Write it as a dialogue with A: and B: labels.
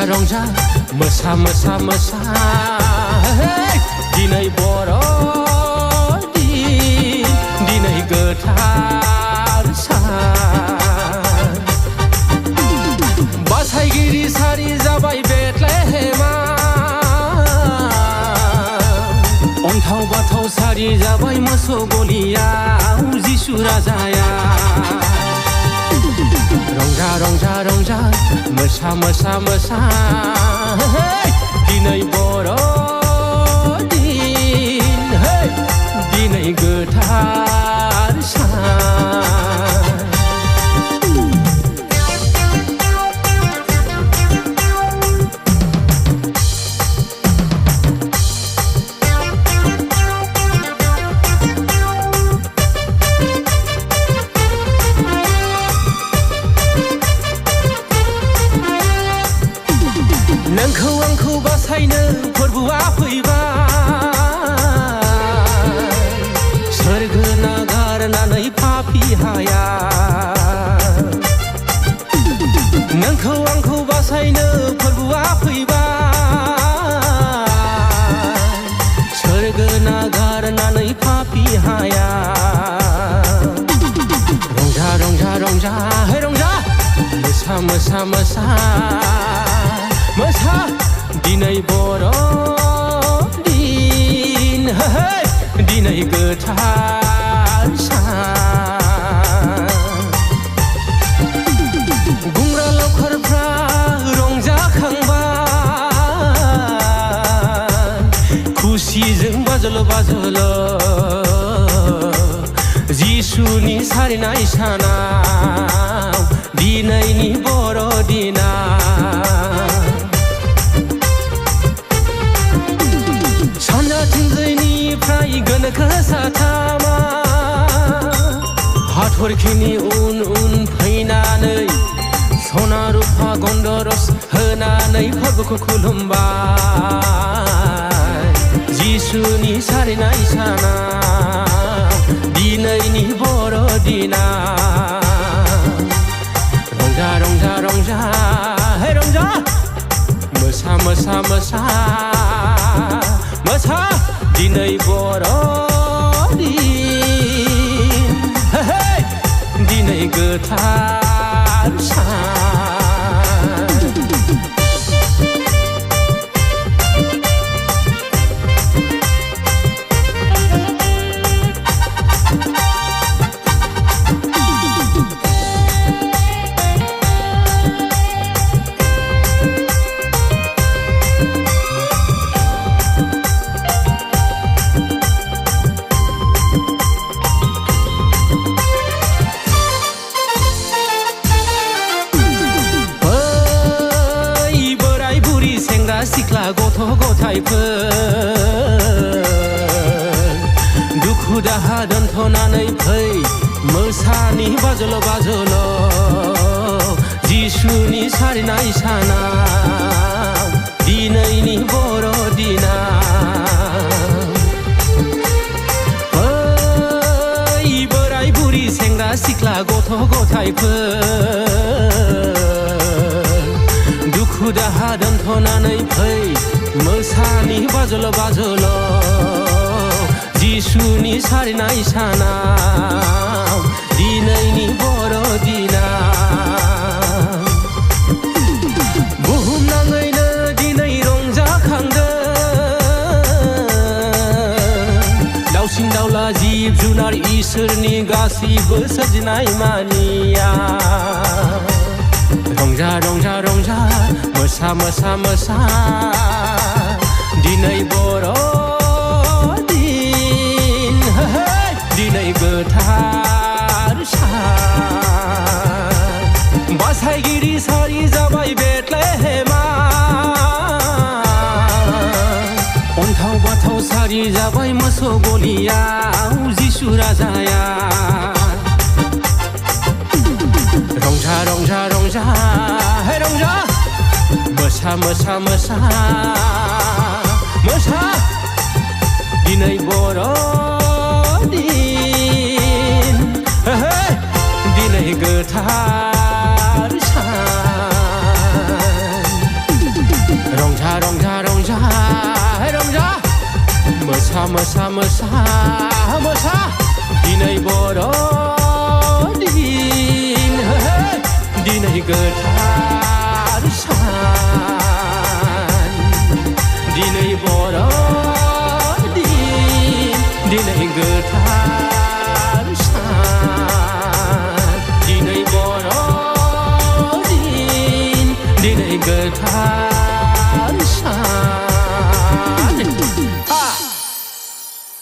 A: रंजा मोसा मोसा मोसा दिनै बर'दिन दिनै गोथार सान बासायगिरि सारि जाबाय बेथलेहेमा अन्थाव बाथाव सारि जाबाय मोसौ गलियाव जिसु राजाया रंजा रंजा रंजा मोसा मोसा मोसा दिनै बर'दिन दिनै गोथार सान नोंखौ आंखौ बासायनो फोरबोआ फैबाय सोरगो नागारनानै पापी हाया नोंखौ आंखौ बासायनो फोरबोआ फैबाय सोरगो नागारनानै पापी हाया रंजा रंजा रंजा हे रंजा मोसा मोसा मोसा मोसा दिनै बर'दिन दिनै गोथार सान गुंग्रा लावखारफ्रा रंजाखांबाय खुसिजों बाजल' बाजल' जिसुनि सारिनाय सानाव दिनैनि बर'दिना सानजाथिंजायनिफ्राय गोनोखो साथामा हाथरखिनि उन उन फैनानै सना रुफा गन्धरस होनानै फोरबोखौ खुलुमबाय जिसुनि सारिनाय सानाव दिनैनि बर'दिना रंजा रंजा रंजा हे रंजा मोसा मोसा मोसा मोसा दिनै बर'दिन दिनै गोथार सान सिख्ला गथ' गथायफोर दुखु दाहा दोनथ'नानै फै मोसानि बाजल' बाजल' जिसुनि सारिनाय सानाव दिनैनि बर'दिना ओइ बोराय बुरि सेंग्रा सिख्ला गथ' गथायफोर दुखु दाहा दोनथ'नानै फै मोसानि बाजल' बाजल' जिसुनि सारिनाय सानाव दिनैनि बर'दिना बुहुमनाङैनो दिनै रंजाखांदों दाउसिन दाउला जिब जुनार इसोरनि गासैबो सोरजिनाय मानिया रंजा रंजा रंजा मोसा मोसा मोसा दिनै बर'दिन दिनै गोथार सान बासायगिरि सारि जाबाय बेथलेहेमा थास' गलियाव जिसु राजाया रंजा रंजा रंजा हे रंजा मोसा मोसा मोसा मोसा दिनै बर'दिन दिनै गोथार सान रंजा रंजा रंजा हे रंजा मोसा मोसा मोसा मोसा दिनै बर'दिन दिनै गोथार सान दिनै बर'दिन दिनै गोथार सान दिनै बर'दिन दिनै गोथार सान